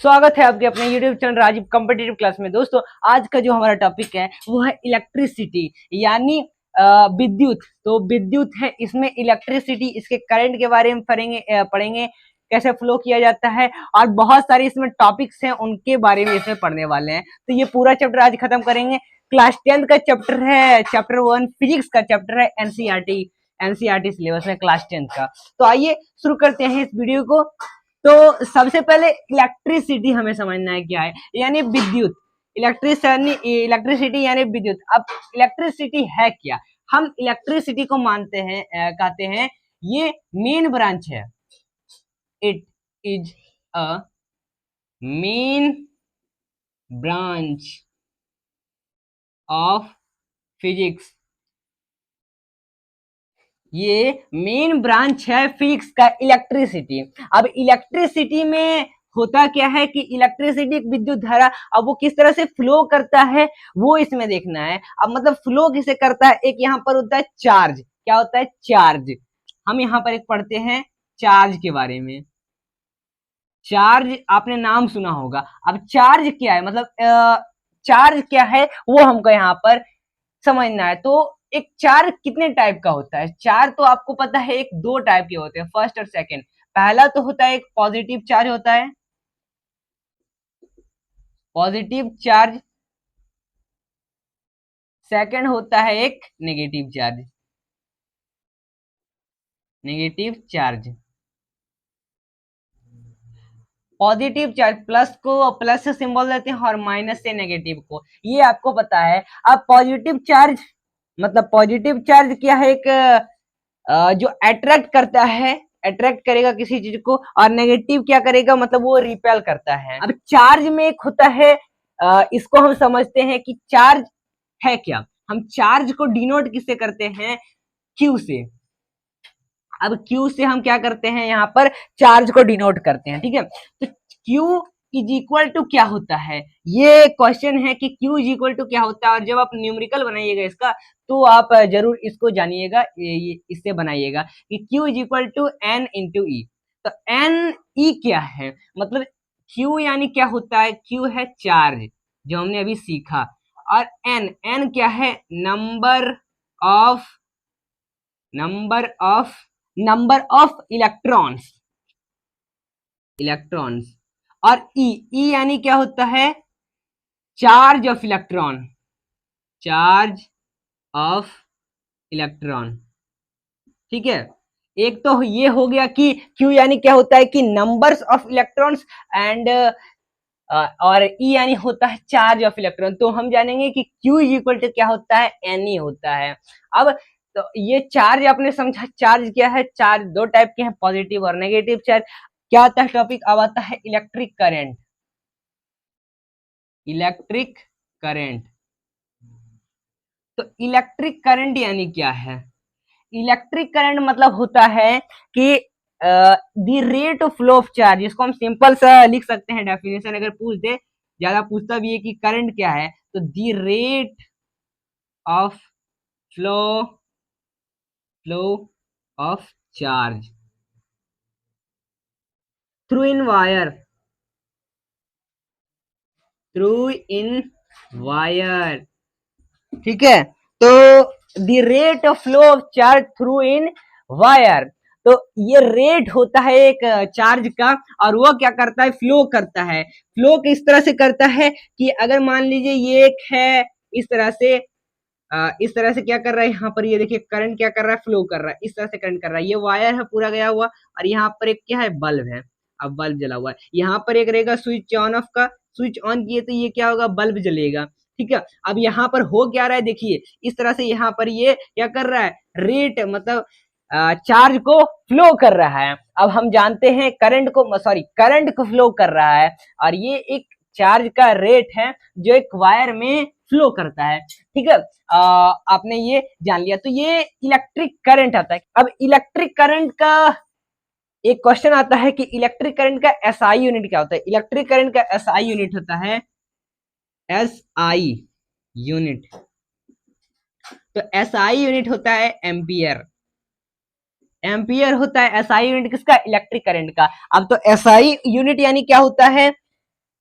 स्वागत है आपके अपने YouTube channel Rajeev competitive class में। दोस्तों, आज का जो हमारा टॉपिक है वो है इलेक्ट्रिसिटी, यानी विद्युत। तो विद्युत है, इसमें इलेक्ट्रिसिटी, इसके करंट के बारे में पढ़ेंगे कैसे फ्लो किया जाता है, और बहुत सारे इसमें टॉपिक्स हैं उनके बारे में इसमें पढ़ने वाले हैं। तो ये पूरा चैप्टर आज खत्म करेंगे। क्लास 10th का चैप्टर है, चैप्टर 1 फिजिक्स का चैप्टर है, एनसीईआरटी सिलेबस में क्लास 10th का। तो आइए शुरू करते हैं इस वीडियो को। तो सबसे पहले इलेक्ट्रिसिटी हमें समझना है क्या है, यानी विद्युत। इलेक्ट्रिसिटी यानी विद्युत। अब इलेक्ट्रिसिटी है क्या? हम इलेक्ट्रिसिटी को मानते हैं, कहते हैं ये मेन ब्रांच है। It is a main branch of physics. ये मेन ब्रांच है फिजिक्स का, इलेक्ट्रिसिटी। अब इलेक्ट्रिसिटी में होता क्या है कि इलेक्ट्रिसिटी एक विद्युत धारा, अब वो किस तरह से फ्लो करता है वो इसमें देखना है। अब मतलब फ्लो किसे करता है, एक यहाँ पर होता है चार्ज। क्या होता है? चार्ज। हम यहाँ पर एक पढ़ते हैं चार्ज के बारे में। चार्ज आपने नाम सुना होगा। अब चार्ज क्या है, मतलब चार्ज क्या है वो हमको यहाँ पर समझना है। तो एक चार्ज कितने टाइप का होता है? चार्ज तो आपको पता है एक दो टाइप के होते हैं, फर्स्ट और सेकंड। पहला तो होता है एक पॉजिटिव चार्ज होता है, पॉजिटिव चार्ज। सेकंड होता है एक negative charge, negative charge. Positive charge plus को प्लस से सिंबल देते हैं और माइनस से नेगेटिव को, ये आपको पता है। अब पॉजिटिव चार्ज मतलब पॉजिटिव चार्ज क्या है, एक जो अट्रैक्ट करता है, अट्रैक्ट करेगा किसी चीज को, और नेगेटिव क्या करेगा, मतलब वो रिपेल करता है। अब चार्ज में एक होता है, इसको हम समझते हैं कि चार्ज है क्या। हम चार्ज को डिनोट किससे करते हैं? क्यू से। अब क्यू से हम क्या करते हैं, यहाँ पर चार्ज को डिनोट करते हैं, ठीक है। तो क्यू इज इक्वल टू क्या होता है, ये क्वेश्चन है कि क्यू इज इक्वल टू क्या होता है। और जब आप न्यूमेरिकल बनाइएगा इसका, तो आप जरूर इसको जानिएगा, इससे बनाइएगा कि Q is equal to N into E. तो एन ई क्या है, मतलब क्यू यानी क्या होता है, क्यू है चार्ज जो हमने अभी सीखा, और एन, एन क्या है, number of number of electrons, electrons. और ई, ई यानी क्या होता है, charge of electron, charge of electron, ठीक है। एक तो ये हो गया कि क्यू यानी क्या होता है कि नंबर्स ऑफ इलेक्ट्रॉन्स, एंड और ई यानी होता है चार्ज ऑफ इलेक्ट्रॉन। तो हम जानेंगे कि क्यू इज इक्वल टू क्या होता है, एन ई होता है। अब तो ये चार्ज आपने समझा, चार्ज क्या है, चार्ज दो टाइप के हैं, पॉजिटिव और नेगेटिव चार्ज। क्या आता है टॉपिक, अब आता है इलेक्ट्रिक करंट। इलेक्ट्रिक करंट, तो इलेक्ट्रिक करंट यानी क्या है? इलेक्ट्रिक करंट मतलब होता है कि the rate of flow of charge. इसको हम सिंपल सा लिख सकते हैं, डेफिनेशन अगर पूछ दे, ज्यादा पूछता भी है कि करंट क्या है, तो the rate of flow flow of charge through in wire, through in wire, ठीक है। तो the rate of flow of charge through in wire, तो ये रेट होता है एक चार्ज का, और वो क्या करता है, फ्लो करता है। फ्लो किस तरह से करता है कि अगर मान लीजिए ये एक है, इस तरह से इस तरह से क्या कर रहा है, यहाँ पर ये देखिए करंट क्या कर रहा है, फ्लो कर रहा है, इस तरह से करंट कर रहा है। ये वायर है पूरा गया हुआ, और यहाँ पर एक क्या है, बल्ब है। अब बल्ब जला हुआ है, यहाँ पर एक रहेगा स्विच ऑन ऑफ का, स्विच ऑन किए तो ये क्या होगा, बल्ब जलेगा, ठीक है। अब यहाँ पर हो क्या रहा है, देखिए इस तरह से यहाँ पर ये क्या कर रहा है, रेट मतलब चार्ज को फ्लो कर रहा है। अब हम जानते हैं करंट को, सॉरी करंट को फ्लो कर रहा है, और ये एक चार्ज का रेट है जो एक वायर में फ्लो करता है, ठीक है। आपने ये जान लिया, तो ये इलेक्ट्रिक करंट आता है। अब इलेक्ट्रिक करंट का एक क्वेश्चन आता है कि इलेक्ट्रिक करंट का एसआई यूनिट क्या होता है। इलेक्ट्रिक करंट का एसआई यूनिट होता है, एसआई यूनिट, तो एसआई यूनिट होता है एम्पियर। एम्पियर होता है एसआई यूनिट किसका, इलेक्ट्रिक करंट का। अब तो एसआई यूनिट यानी क्या होता है,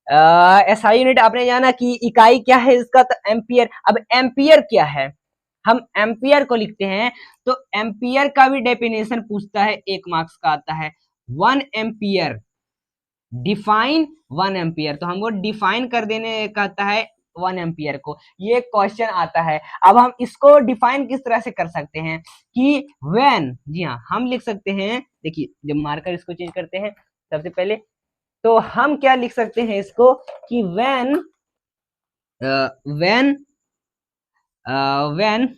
एसआई यूनिट आपने जाना कि इकाई क्या है इसका, तो एम्पियर। अब एम्पियर क्या है, हम एम्पियर को लिखते हैं, तो एम्पियर का भी डेफिनेशन पूछता है, 1 मार्क्स का आता है। 1 एम्पियर, डिफाइन 1 एम्पियर, तो हमको डिफाइन कर देने कहता है 1 एम्पियर को, ये क्वेश्चन आता है। अब हम इसको डिफाइन किस तरह से कर सकते हैं कि व्हेन, जी हाँ हम लिख सकते हैं, देखिए जब मार्कर इसको चेंज करते हैं सबसे पहले, तो हम क्या लिख सकते हैं इसको कि when when when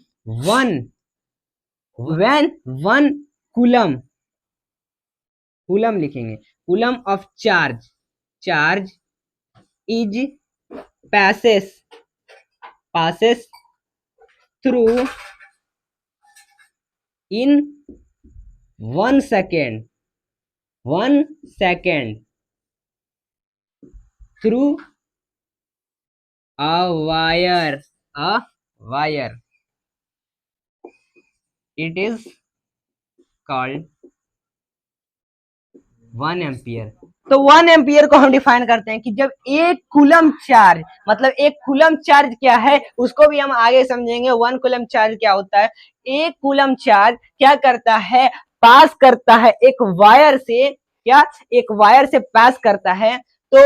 one coulomb, coulomb लिखेंगे, coulomb of charge, charge is passes through in 1 second through a wire, it is called 1 ampere. तो 1 एम्पियर को हम डिफाइन करते हैं कि जब 1 कूलम चार्ज, मतलब 1 कूलम चार्ज क्या है उसको भी हम आगे समझेंगे। 1 कूलम चार्ज क्या होता है, 1 कूलम चार्ज क्या करता है, पास करता है एक वायर से, क्या एक वायर से पास करता है, तो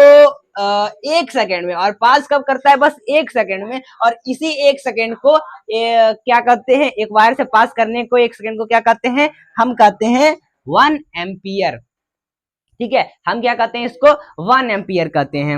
1 सेकेंड में, और पास कब करता है, बस 1 सेकेंड में, और इसी 1 सेकेंड को क्या कहते हैं, एक वायर से पास करने को 1 सेकेंड को क्या कहते हैं, हम कहते हैं 1 एम्पियर। ठीक है, हम क्या कहते हैं इसको, 1 एम्पियर कहते हैं।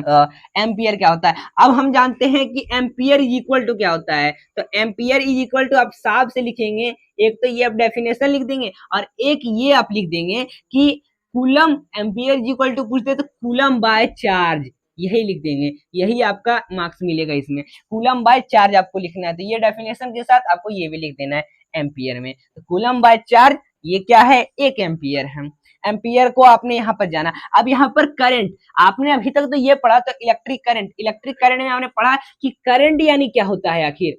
एम्पियर क्या होता है, अब हम जानते हैं कि एम्पियर इज इक्वल टू क्या होता है, तो एम्पियर इज इक्वल टू आप साफ से लिखेंगे, एक तो ये आप डेफिनेशन लिख देंगे, और एक ये आप लिख देंगे कि coulomb, ampere is equal to पूछते तो कूलम बाय चार्ज, यही लिख देंगे, यही आपका मार्क्स मिलेगा इसमें, कूलम बाय चार्ज आपको लिखना है, तो ये डेफिनेशन के साथ आपको ये भी लिख देना है एम्पियर में। तो कूलम बाय चार्ज ये क्या है, 1 एम्पियर है। एम्पियर को आपने यहाँ पर जाना। अब यहाँ पर करंट, आपने अभी तक तो ये पढ़ा, तो इलेक्ट्रिक करंट, इलेक्ट्रिक करंट में आपने पढ़ा कि करंट यानी क्या होता है आखिर,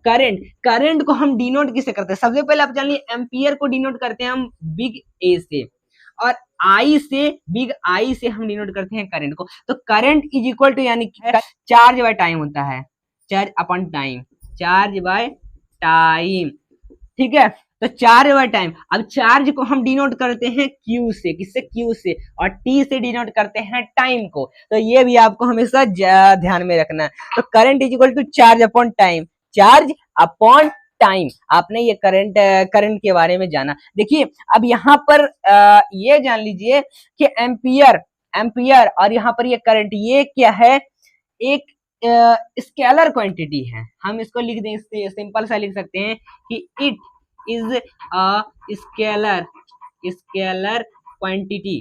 करंट, करंट को हम डिनोट किससे करते हैं, सबसे पहले आप जान लीजिए एम्पियर को डिनोट करते हैं हम बिग ए से, और आई से, बिग आई से हम डिनोट करते हैं करंट को। तो करंट इज इक्वल टू यानी चार्ज बाय टाइम होता है, charge upon time, charge by time. ठीक है, तो चार्ज बाय टाइम। अब चार्ज को हम डिनोट करते हैं क्यू से, किससे, क्यू से, और टी से डिनोट करते हैं टाइम को, तो ये भी आपको हमेशा ध्यान में रखना है। तो current is equal to charge upon time, charge upon time, आपने ये करंट के बारे में जाना। देखिए अब यहाँ पर ये जान लीजिए कि एम्पियर और यहाँ पर ये करंट, ये क्या है, एक स्केलर क्वांटिटी है। हम इसको लिख दें, इससे सिंपल सा लिख सकते हैं कि it is a scalar quantity,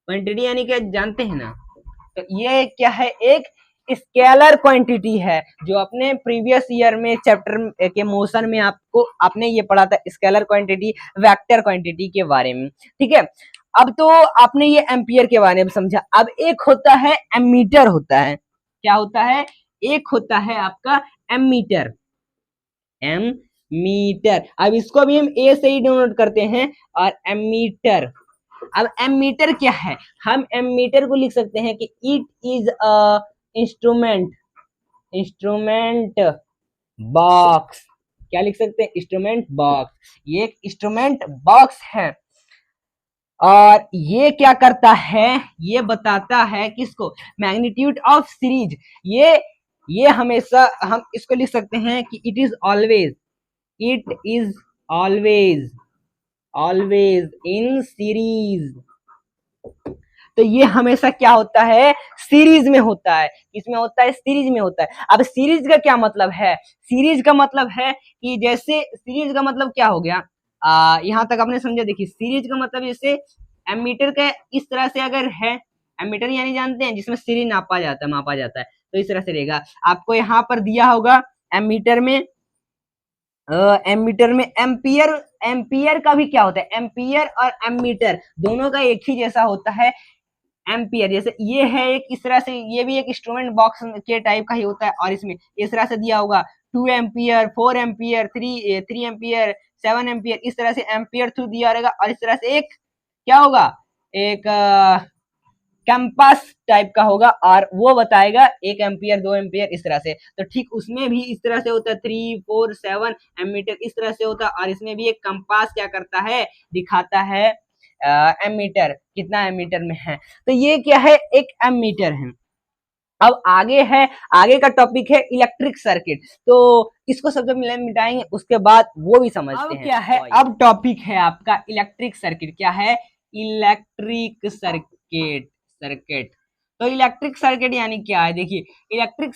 quantity यानी क्या जानते हैं ना, तो ये क्या है, एक स्केलर क्वांटिटी है, जो अपने प्रीवियस ईयर में चैप्टर के मोशन में आपको आपने ये पढ़ा था, स्केलर क्वांटिटी, वेक्टर क्वांटिटी के बारे में। ठीक है, अब तो आपने ये एम्पियर के बारे में समझा। अब एक होता है एमीटर, होता है, क्या होता है, एक होता है आपका एमीटर, एमीटर। अब इसको भी हम ए से ही डिनोट करते हैं, और एमीटर। अब एमीटर क्या है, हम एमीटर को लिख सकते हैं कि it is a instrument box, क्या लिख सकते हैं, इंस्ट्रूमेंट बॉक्स, ये एक इंस्ट्रूमेंट बॉक्स है। और ये क्या करता है, ये बताता है किसको, मैग्नीट्यूड ऑफ सीरीज। ये हमेशा हम इसको लिख सकते हैं कि it is always in series. तो ये हमेशा क्या होता है, सीरीज में होता है, इसमें होता है, सीरीज में होता है। अब सीरीज का क्या मतलब है, सीरीज का मतलब है कि जैसे, सीरीज का मतलब क्या हो गया, यहाँ तक आपने समझा। देखिए सीरीज का मतलब जैसे एमीटर का इस तरह से अगर है, एमीटर यानी जानते हैं जिसमें सीरीज मापा जाता है, तो इस तरह से रहेगा। आपको यहाँ पर दिया होगा एमीटर में एम्पियर, एम्पियर का भी क्या होता है, एम्पियर और एमीटर दोनों का एक ही जैसा होता है, एम्पियर। जैसे ये है एक, इस तरह से ये भी एक इंस्ट्रूमेंट बॉक्स के टाइप का ही होता है, और इसमें इस तरह से दिया होगा 2 एम्पियर, 4 एम्पियर, 3 एम्पियर, 7 एम्पियर, इस तरह से एम्पियर थ्रू दिया रहेगा। और इस तरह से एक क्या होगा, एक कैंपस टाइप का होगा और वो बताएगा 1 एम्पियर 2 एम्पियर इस तरह से। तो ठीक उसमें भी इस तरह से होता है 3 4 7 एमीटर इस तरह से होता है और इसमें भी एक कंपास क्या करता है, दिखाता है एमीटर कितना एमीटर में है। तो ये क्या है, एक एमीटर है। अब आगे है, आगे का टॉपिक है इलेक्ट्रिक सर्किट। तो इसको सबसे पहले मिटाएंगे, उसके बाद वो भी समझते हैं। क्या है, अब टॉपिक है आपका इलेक्ट्रिक सर्किट। क्या है, इलेक्ट्रिक सर्किट। तो इलेक्ट्रिक सर्किट यानी क्या है, देखिए इलेक्ट्रिक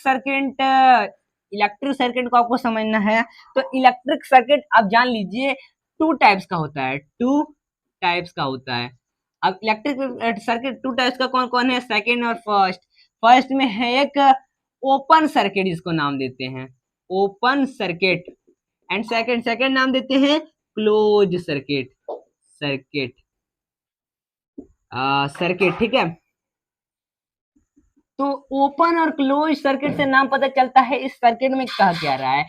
सर्किट को आपको समझना है। तो इलेक्ट्रिक सर्किट आप जान लीजिए टू टाइप्स का होता है, टू टाइप्स का होता है। अब इलेक्ट्रिक सर्किट टू टाइप्स का कौन कौन है, सेकेंड और फर्स्ट। फर्स्ट में है एक ओपन सर्किट, इसको नाम देते हैं ओपन सर्किट, एंड सेकेंड नाम देते हैं क्लोज सर्किट। सर्किट ठीक है। तो ओपन और क्लोज सर्किट से नाम पता चलता है इस सर्किट में कहा क्या रहा है।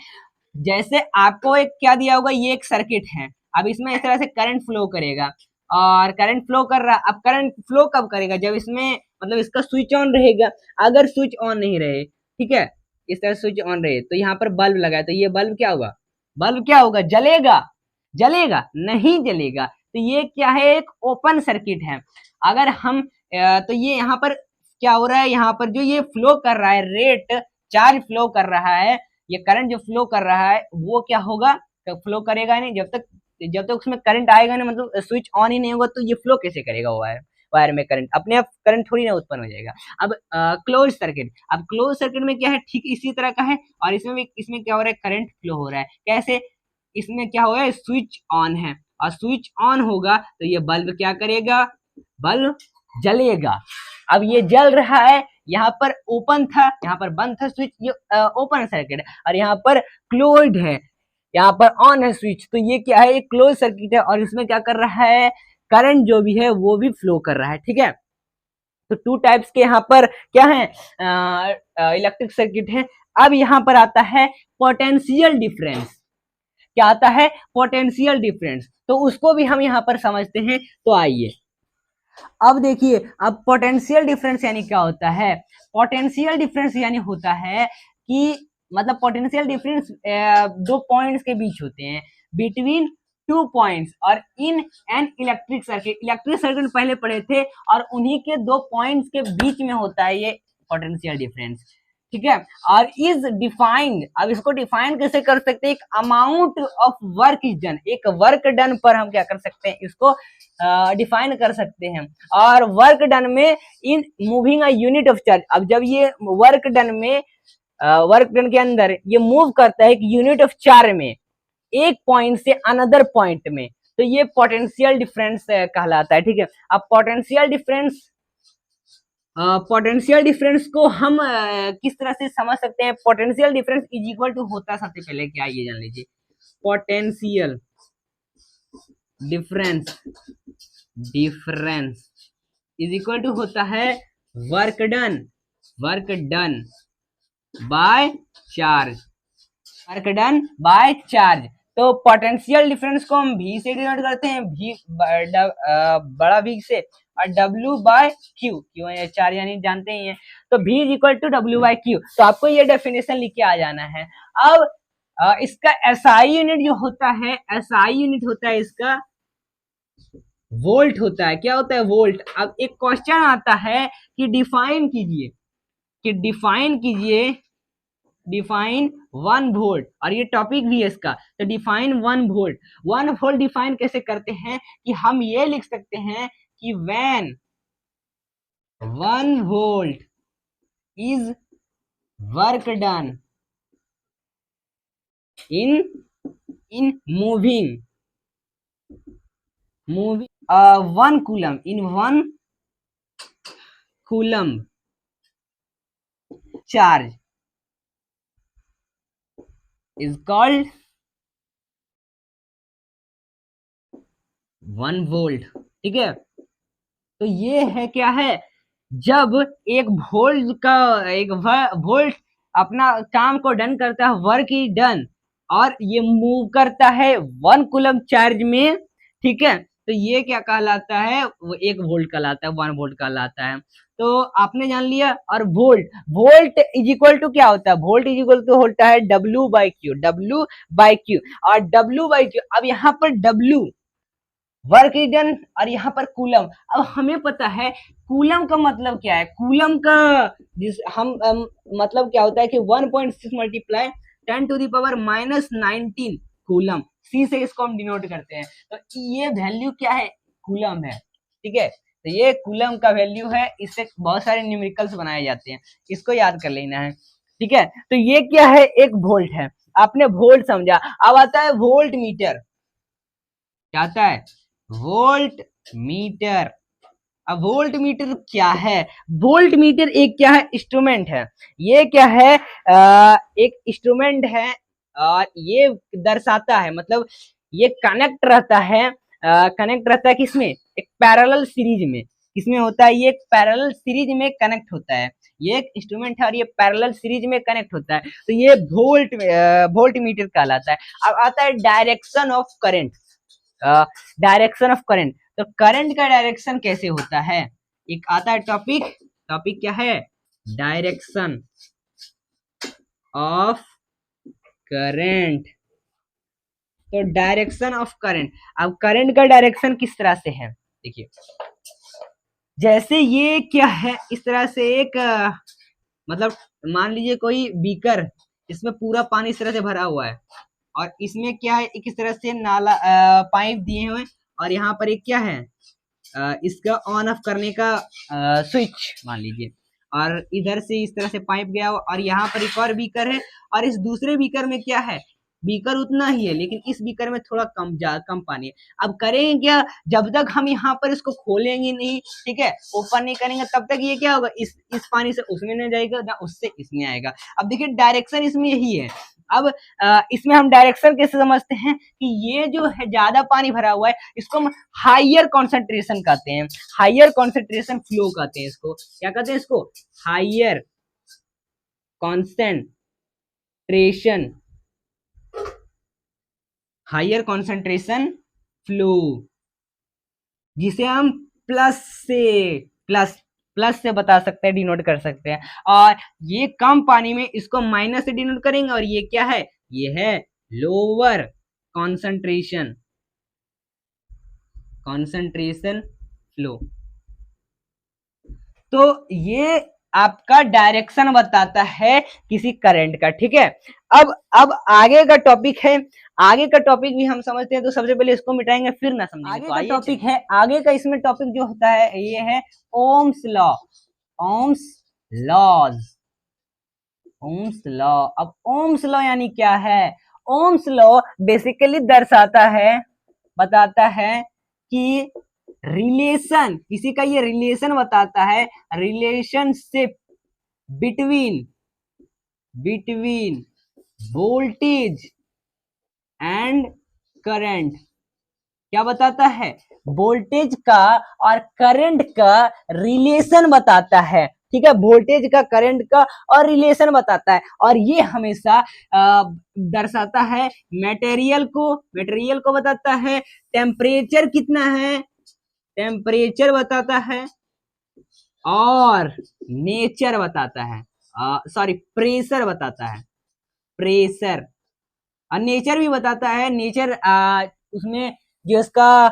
जैसे आपको एक क्या दिया होगा, ये एक सर्किट है, अब इसमें इस तरह से करंट फ्लो करेगा और करंट फ्लो कर रहा। अब करंट फ्लो कब करेगा, जब इसमें मतलब इसका स्विच ऑन रहेगा। अगर स्विच ऑन नहीं रहे, ठीक है, इस तरह स्विच ऑन रहे तो यहाँ पर बल्ब लगा है, तो ये बल्ब क्या होगा, जलेगा नहीं जलेगा। तो ये क्या है, एक ओपन सर्किट है। अगर हम तो ये यहाँ पर क्या हो रहा है, यहाँ पर जो ये फ्लो कर रहा है रेट, चार्ज फ्लो कर रहा है, ये करंट जो फ्लो कर रहा है वो क्या होगा, तो फ्लो करेगा नहीं जब तक उसमें करंट आएगा नहीं, मतलब स्विच ऑन ही नहीं होगा तो ये फ्लो कैसे करेगा वायर में करंट, अपने आप करंट थोड़ी ना उत्पन्न हो जाएगा। अब क्लोज सर्किट, अब क्लोज सर्किट में क्या है, ठीक इसी तरह का है और इसमें क्या हो रहा है, करंट फ्लो हो रहा है। कैसे, इसमें क्या होगा, स्विच ऑन है और स्विच ऑन होगा तो ये बल्ब क्या करेगा, बल्ब जलेगा। अब ये जल रहा है, यहाँ पर ओपन था, यहाँ पर बंद था स्विच, ये ओपन सर्किट है और यहाँ पर क्लोज्ड है, यहाँ पर ऑन है स्विच। तो ये क्या है, एक क्लोज सर्किट है और इसमें क्या कर रहा है, करंट जो भी है वो भी फ्लो कर रहा है। ठीक है, तो टू टाइप्स के यहाँ पर क्या है, इलेक्ट्रिक सर्किट है। अब यहाँ पर आता है पोटेंशियल डिफरेंस। क्या आता है, पोटेंशियल डिफरेंस, तो उसको भी हम यहाँ पर समझते हैं। तो आइए अब देखिए, अब पोटेंशियल डिफरेंस यानी क्या होता है। पोटेंशियल डिफरेंस यानी होता है कि मतलब पोटेंशियल डिफरेंस दो पॉइंट्स के बीच होते हैं, बिटवीन टू पॉइंट्स, और इन एन इलेक्ट्रिक सर्किट पहले पढ़े थे, और उन्हीं के दो पॉइंट्स के बीच में होता है ये पोटेंशियल डिफरेंस। ठीक है, और इज डिफाइंड, अब इसको डिफाइन कैसे कर सकते हैं, एक amount of work is done, एक वर्क डन पर हम क्या कर सकते हैं, इसको डिफाइन कर सकते हैं। और वर्क डन में in moving a unit of charge, अब जब ये वर्क डन में वर्क डन के अंदर ये मूव करता है एक यूनिट ऑफ चार्ज में, एक पॉइंट से अनदर पॉइंट में, तो ये पोटेंशियल डिफरेंस कहलाता है। ठीक है, अब पोटेंशियल डिफरेंस को हम किस तरह से समझ सकते हैं। Potential difference is equal to होता है, सबसे पहले क्या, ये जान लीजिए, potential difference is equal to होता है वर्क डन बाय चार्ज। तो पोटेंशियल डिफरेंस को हम V से डिनोट करते हैं, बड़ा V से, और W बाय Q, चार्ज यानी जानते ही हैं, तो V is equal to W by Q। तो आपको ये डेफिनेशन लिख के आ जाना है। अब इसका SI यूनिट जो होता है, SI यूनिट होता है इसका वोल्ट होता है। क्या होता है, वोल्ट। अब एक क्वेश्चन आता है कि डिफाइन डिफाइन 1 वोल्ट, और ये टॉपिक भी है इसका। तो डिफाइन 1 वोल्ट डिफाइन कैसे करते हैं, कि हम ये लिख सकते हैं कि when 1 volt is work done in moving 1 coulomb, in 1 coulomb charge is called 1 volt. ठीक है, तो ये है क्या है, जब एक वोल्ट अपना काम को डन करता है, वर्क इज डन, और ये मूव करता है 1 कूलम चार्ज में। ठीक है, तो ये क्या कहलाता है, वो 1 वोल्ट कहलाता है, 1 वोल्ट कहलाता है। तो आपने जान लिया। और वोल्ट इज इक्वल टू क्या होता है, वोल्ट इज इक्वल टू होता है W/Q। और W/Q, अब यहाँ पर W वर्क इज डन, और यहाँ पर कूलम। अब हमें पता है कूलम का मतलब क्या है, कूलम का जिस हम मतलब क्या होता है कि 1.6 मल्टीप्लाई 10⁻⁻19 कूलम, सी से इसको हम डिनोट करते हैं। तो ये वैल्यू क्या है, कूलम है, ठीक है। तो ये कूलम का वैल्यू है, इससे बहुत सारे न्यूमेरिकल्स बनाए जाते हैं, इसको याद कर लेना है, ठीक है। तो ये क्या है, 1 वोल्ट है, आपने वोल्ट समझा। अब आता है वोल्ट मीटर, क्या आता है, वोल्ट मीटर। अब वोल्ट मीटर क्या है, वोल्ट मीटर एक क्या है, इंस्ट्रूमेंट है। ये क्या है, एक इंस्ट्रूमेंट है, और ये दर्शाता है, मतलब ये कनेक्ट रहता है, कनेक्ट रहता है किसमें, एक पैरेलल सीरीज में। किसमें होता है, ये एक पैरेलल सीरीज में कनेक्ट होता है। ये एक इंस्ट्रूमेंट है और ये पैरेलल सीरीज में कनेक्ट होता है, तो ये वोल्ट मीटर कहलाता है। अब आता है direction of current, direction of current. तो करंट का डायरेक्शन कैसे होता है, एक आता है टॉपिक, टॉपिक क्या है, डायरेक्शन ऑफ करंट। तो डायरेक्शन ऑफ करंट, अब करंट का डायरेक्शन किस तरह से है, देखिए जैसे ये क्या है, इस तरह से एक मतलब मान लीजिए कोई बीकर, इसमें पूरा पानी इस तरह से भरा हुआ है, और इसमें क्या है, एक इस तरह से नाला पाइप दिए हुए, और यहाँ पर एक क्या है, इसका ऑन ऑफ करने का स्विच मान लीजिए, और इधर से इस तरह से पाइप गया, और यहाँ पर एक और बीकर है, और इस दूसरे बीकर में क्या है, बीकर उतना ही है, लेकिन इस बीकर में थोड़ा कम पानी है। अब करेंगे क्या, जब तक हम यहाँ पर इसको खोलेंगे नहीं, ठीक है, ओपन नहीं करेंगे, तब तक ये क्या होगा, इस पानी से उसमें नहीं जाएगा, ना उससे इसमें आएगा। अब देखिए डायरेक्शन इसमें यही है। अब इसमें हम डायरेक्शन कैसे समझते हैं कि ये जो है ज्यादा पानी भरा हुआ है, इसको हम हाइयर कॉन्सेंट्रेशन कहते हैं, हाइयर कॉन्सेंट्रेशन फ्लो कहते हैं, इसको क्या कहते हैं, इसको higher concentration, higher concentration flow, जिसे हम प्लस से बता सकते हैं, डिनोट कर सकते हैं। और ये कम पानी में इसको माइनस से डिनोट करेंगे, और ये क्या है, ये है लोअर कॉन्सेंट्रेशन फ्लो। तो ये आपका डायरेक्शन बताता है किसी करंट का, ठीक है। अब आगे का टॉपिक है, आगे का टॉपिक भी हम समझते हैं, तो सबसे पहले इसको मिटाएंगे फिर ना समझेंगे। आगे का टॉपिक है, आगे का इसमें टॉपिक जो होता है ये है Ohm's law, Ohm's laws, Ohm's law. अब ओम्स लॉ यानी क्या है, ओम्स लॉ बेसिकली दर्शाता है, बताता है कि रिलेशन, किसी का ये रिलेशन बताता है, relationship between voltage and current. क्या बताता है, वोल्टेज का और करंट का रिलेशन बताता है, ठीक है, वोल्टेज का करंट का और रिलेशन बताता है। और ये हमेशा दर्शाता है मटेरियल को बताता है, टेम्परेचर कितना है, टेम्परेचर बताता है, और नेचर बताता है, सॉरी प्रेशर बताता है, प्रेशर, और नेचर भी बताता है। नेचर उसमें जो इसका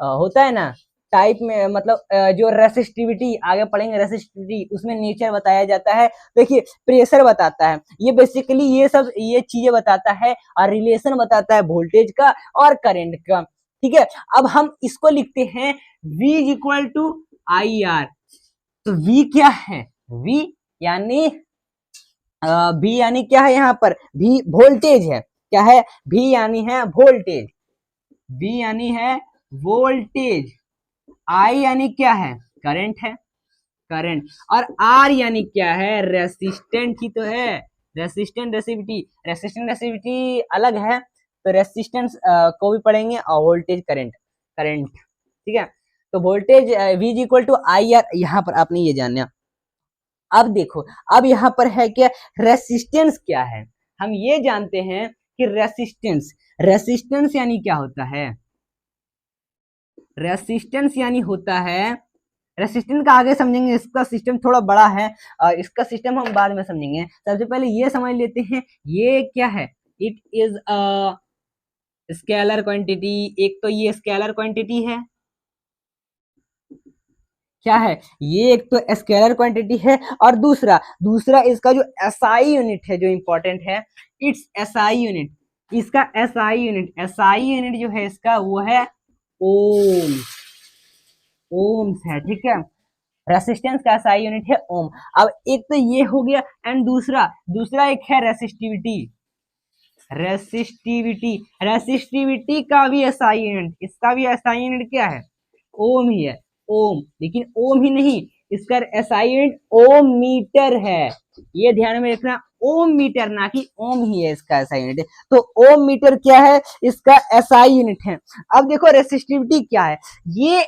होता है ना टाइप में, मतलब जो रेसिस्टिविटी, आगे पढ़ेंगे रेसिस्टिविटी, उसमें नेचर बताया जाता है। देखिए प्रेशर बताता है, ये बेसिकली ये सब ये चीजें बताता है, और रिलेशन बताता है वोल्टेज का और करंट का, ठीक है। अब हम इसको लिखते हैं V is equal to IR। तो V क्या है, V यानी V यानी क्या है, यहाँ पर V वोल्टेज है, क्या है, V यानी है वोल्टेज, V यानी है वोल्टेज, I यानी क्या है, करंट है, करंट, और R यानी क्या है, रेसिस्टेंट ही तो है, रेसिस्टिविटी अलग है, तो रेसिस्टेंस को भी पढ़ेंगे, और वोल्टेज करंट, ठीक है। तो voltage V is equal to IR, यहाँ पर आपने ये जानना। अब देखो, अब यहाँ पर है क्या, रेसिस्टेंस क्या है, हम ये जानते हैं कि रेसिस्टेंस यानी क्या होता है, रेसिस्टेंस यानी होता है, रेसिस्टेंस का आगे समझेंगे, इसका सिस्टम थोड़ा बड़ा है, इसका सिस्टम हम बाद में समझेंगे। सबसे पहले ये समझ लेते हैं ये क्या है। It is a scalar quantity. एक तो ये स्केलर क्वांटिटी है, क्या है ये, एक तो स्केलर क्वांटिटी है, और दूसरा दूसरा इसका जो एसआई यूनिट है जो इंपॉर्टेंट है, इट्स एसआई यूनिट। इसका एसआई यूनिट जो है इसका वो है ओम, ओम्स है, ठीक है। रेसिस्टेंस का एसआई यूनिट है ओम। अब एक तो ये हो गया, एंड दूसरा दूसरा एक है रेसिस्टिविटी। रेसिस्टिविटी रेसिस्टिविटी का भी एसआई यूनिट, इसका भी एसआई यूनिट क्या है, ओम ही है, ओम। लेकिन ओम ही नहीं, इसका एसआई यूनिट ओम मीटर है, ये ध्यान में रखना, ओम मीटर, ना कि ओम ही है इसका एसआई यूनिट। तो ओम मीटर क्या है, इसका एसआई यूनिट है। अब देखो रेसिस्टिविटी क्या है, ये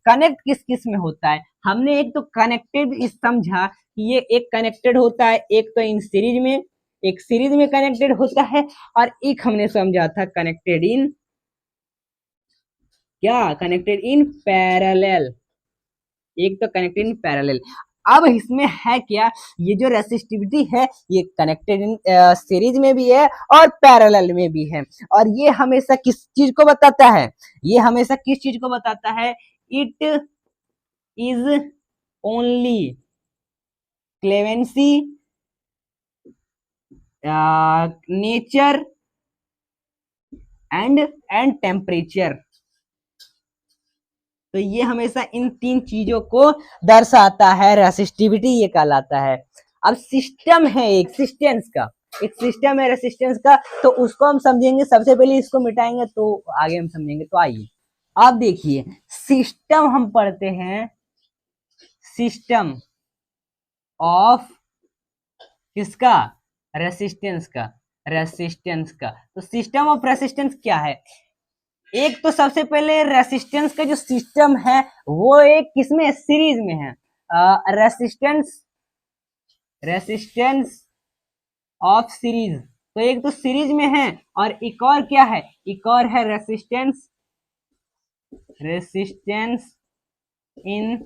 कनेक्ट किस किस में होता है। हमने एक तो कनेक्टेड समझा कि ये एक कनेक्टेड होता है, एक तो इन सीरीज में, एक सीरीज में कनेक्टेड होता है, और एक हमने समझा था कनेक्टेड इन क्या, कनेक्टेड इन पैरेलल, एक तो कनेक्टेड इन पैरेलल। अब इसमें है क्या, ये जो रेसिस्टिविटी है ये कनेक्टेड इन सीरीज में भी है और पैरेलल में भी है। और ये हमेशा किस चीज को बताता है, ये हमेशा किस चीज को बताता है, it is only clemency nature and temperature. तो ये हमेशा इन तीन चीजों को दर्शाता है, रेसिस्टिविटी ये कहलाता है। अब सिस्टम है एक रेसिस्टेंस का, एक सिस्टम है रेसिस्टेंस का, तो उसको हम समझेंगे। सबसे पहले इसको मिटाएंगे तो आगे हम समझेंगे। तो आइए आप देखिए, सिस्टम हम पढ़ते हैं, सिस्टम ऑफ किसका, रेसिस्टेंस का, रेसिस्टेंस का। तो सिस्टम ऑफ रेसिस्टेंस क्या है, एक तो सबसे पहले रेसिस्टेंस का जो सिस्टम है वो एक किसमें, सीरीज में है, रेसिस्टेंस, रेसिस्टेंस ऑफ सीरीज। तो एक तो सीरीज में है, और एक और क्या है, एक और है resistance, resistance in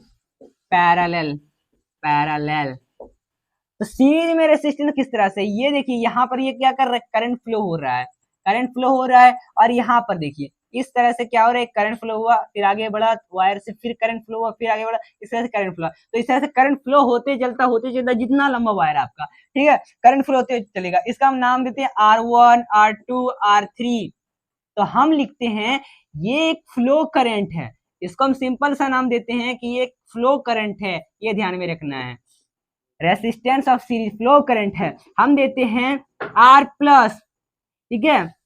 parallel, parallel. तो सीरीज में रेसिस्टेंस किस तरह से, ये देखिए यहाँ पर ये क्या कर रहा है, करंट फ्लो हो रहा है, करंट फ्लो हो रहा है, और यहाँ पर देखिए इस तरह से क्या हो रहा है, करंट फ्लो हुआ, फिर आगे बढ़ा वायर से, फिर करंट फ्लो हुआ, फिर आगे बढ़ा, इस तरह से करंट फ्लो। तो इस तरह से करंट फ्लो होते चलता जितना लंबा वायर आपका, ठीक है, करंट फ्लो होते चलेगा। इसका हम नाम देते हैं R1, R2, R3। तो हम लिखते हैं ये एक फ्लो करंट है, इसको हम सिंपल सा नाम देते हैं कि ये एक फ्लो करंट है, ये ध्यान में रखना है। Resistance of series flow current है, हम देते हैं R प्लस, ठीक है।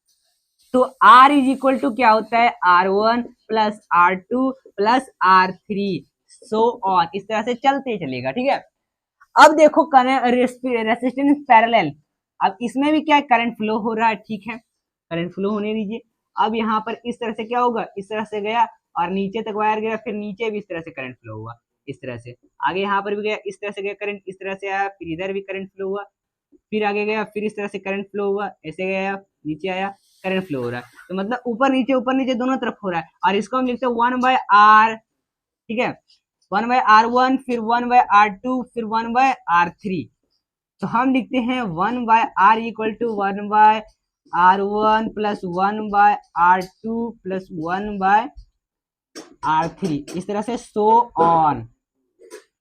तो R इज इक्वल टू क्या होता है, R1 plus R2 plus R3, so on, इस तरह से चलते चलेगा, ठीक है। अब देखो रेसिस्टेंस पैरेलल, अब इसमें भी क्या है, करंट फ्लो हो रहा है, ठीक है, करंट फ्लो होने दीजिए। अब यहाँ पर इस तरह से क्या होगा, इस तरह से गया और नीचे तक वायर गया, फिर नीचे भी इस तरह से करंट फ्लो हुआ, इस तरह से आगे यहाँ पर भी गया, इस तरह से गया करंट, इस तरह से आया, फिर इधर भी करंट फ्लो हुआ, फिर आगे गया, फिर इस तरह से करंट फ्लो हुआ, ऐसे गया, नीचे आया, करंट फ्लो हो रहा है। तो मतलब ऊपर नीचे दोनों तरफ हो रहा है, और इसको हम लिखते हैं 1/R, ठीक है, 1/R1, फिर 1/R2, फिर 1/R3। तो हम लिखते हैं 1/R equal to 1/R1 plus 1/R2 plus 1/R3, इस तरह से सो ऑन,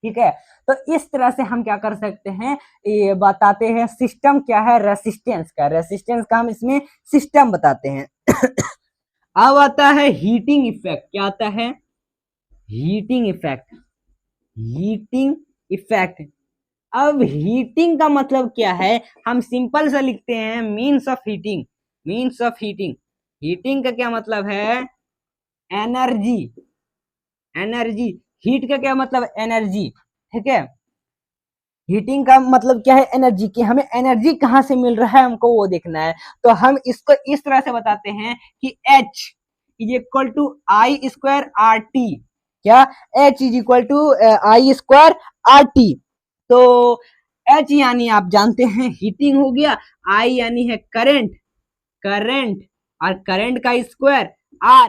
ठीक है। तो इस तरह से हम क्या कर सकते हैं, ये बताते हैं सिस्टम क्या है, रेसिस्टेंस का, रेसिस्टेंस का हम इसमें सिस्टम बताते हैं। अब आता है हीटिंग इफेक्ट, क्या आता है, हीटिंग इफेक्ट, हीटिंग इफेक्ट। अब हीटिंग का मतलब क्या है, हम सिंपल सा लिखते हैं means of heating, means of heating. Heating का क्या मतलब है, एनर्जी, एनर्जी, हीट का क्या मतलब, एनर्जी, ठीक है। हीटिंग का मतलब क्या है, एनर्जी की, हमें एनर्जी कहां से मिल रहा है हमको वो देखना है। तो हम इसको इस तरह से बताते हैं कि H is equal to I square R T, क्या, H is equal to I square R T. तो H यानी आप जानते हैं हीटिंग हो गया, I यानी है करंट, करंट, और करंट का स्क्वायर R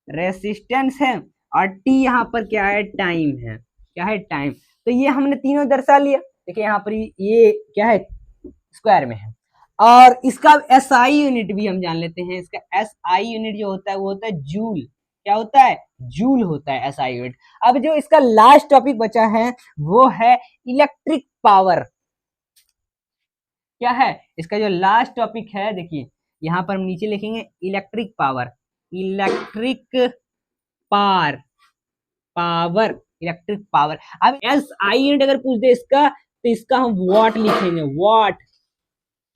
रेसिस्टेंस है, और टी यहाँ पर क्या है, टाइम है, क्या है, टाइम। तो ये हमने तीनों दर्शा लिया। देखिए यहाँ पर ये क्या है, स्क्वायर में है। और इसका एसआई यूनिट भी हम जान लेते हैं। इसका एसआई यूनिट जो होता है वो होता है जूल। क्या होता है, जूल होता है एसआई यूनिट। अब जो इसका लास्ट टॉपिक बचा है वो है इलेक्ट्रिक पावर। क्या है इसका जो लास्ट टॉपिक है, देखिए यहाँ पर हम नीचे लिखेंगे electric power, electric power, power, electric power. अब एस आई यूनिट अगर पूछ दे इसका, तो इसका हम वॉट लिखेंगे, वॉट।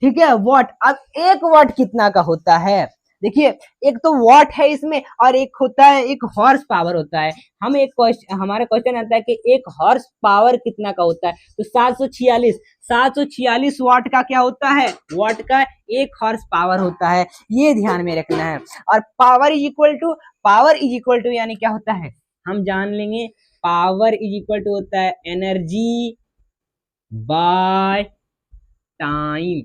ठीक है, वॉट। अब एक वॉट कितना का होता है, देखिए एक तो वॉट है इसमें, और एक होता है, एक हॉर्स पावर होता है। हम एक क्वेश्चन, हमारा क्वेश्चन आता है कि एक हॉर्स पावर कितना का होता है, तो 746, 746 वाट का क्या होता है, वाट का एक हॉर्स पावर होता है, ये ध्यान में रखना है। और power is equal to, power is equal to यानी क्या होता है, हम जान लेंगे, पावर इज इक्वल टू होता है energy by time,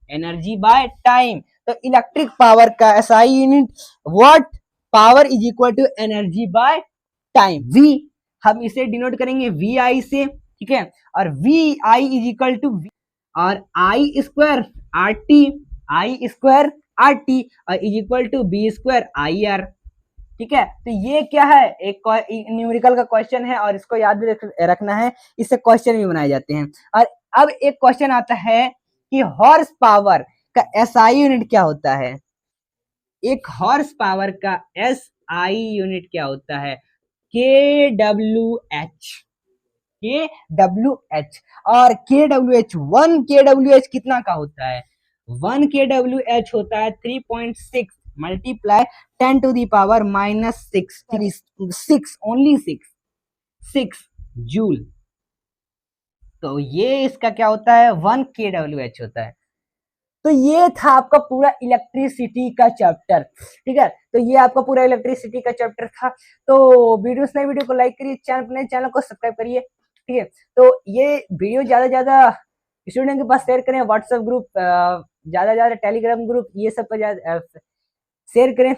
energy by time. तो इलेक्ट्रिक पावर का SI unit watt, power is equal to energy by time, V. हम इसे डिनोट करेंगे वी आई से, ठीक है। और V I is equal to, और I square R T, I square R T, और is equal to B square I R. ठीक है, तो ये क्या है, एक न्यूमेरिकल का क्वेश्चन है, और इसको याद रखना है, इससे क्वेश्चन भी बनाए जाते हैं। और अब एक क्वेश्चन आता है कि हॉर्स पावर का एसआई यूनिट क्या होता है, एक हॉर्स पावर का एसआई यूनिट क्या होता है, के डब्ल्यू एच, के डब्ल्यू एच। और के डब्ल्यू एच, 1 के डब्ल्यू एच कितना का होता है, 1 के डब्ल्यू एच होता है 3.6 multiply 10 to the power -6, 6 only 6 joule. तो ये इसका क्या होता है, 1 के डब्ल्यू एच होता है। तो ये था आपका पूरा इलेक्ट्रिसिटी का चैप्टर, ठीक है। तो ये आपका पूरा इलेक्ट्रिसिटी का चैप्टर था। तो वीडियो को लाइक करिए, चैनल को सब्सक्राइब करिए, ठीक है। तो ये वीडियो ज्यादा ज्यादा स्टूडेंट के पास शेयर करें, व्हाट्सएप ग्रुप, ज्यादा ज्यादा टेलीग्राम ग्रुप, ये सब पर शेयर करें।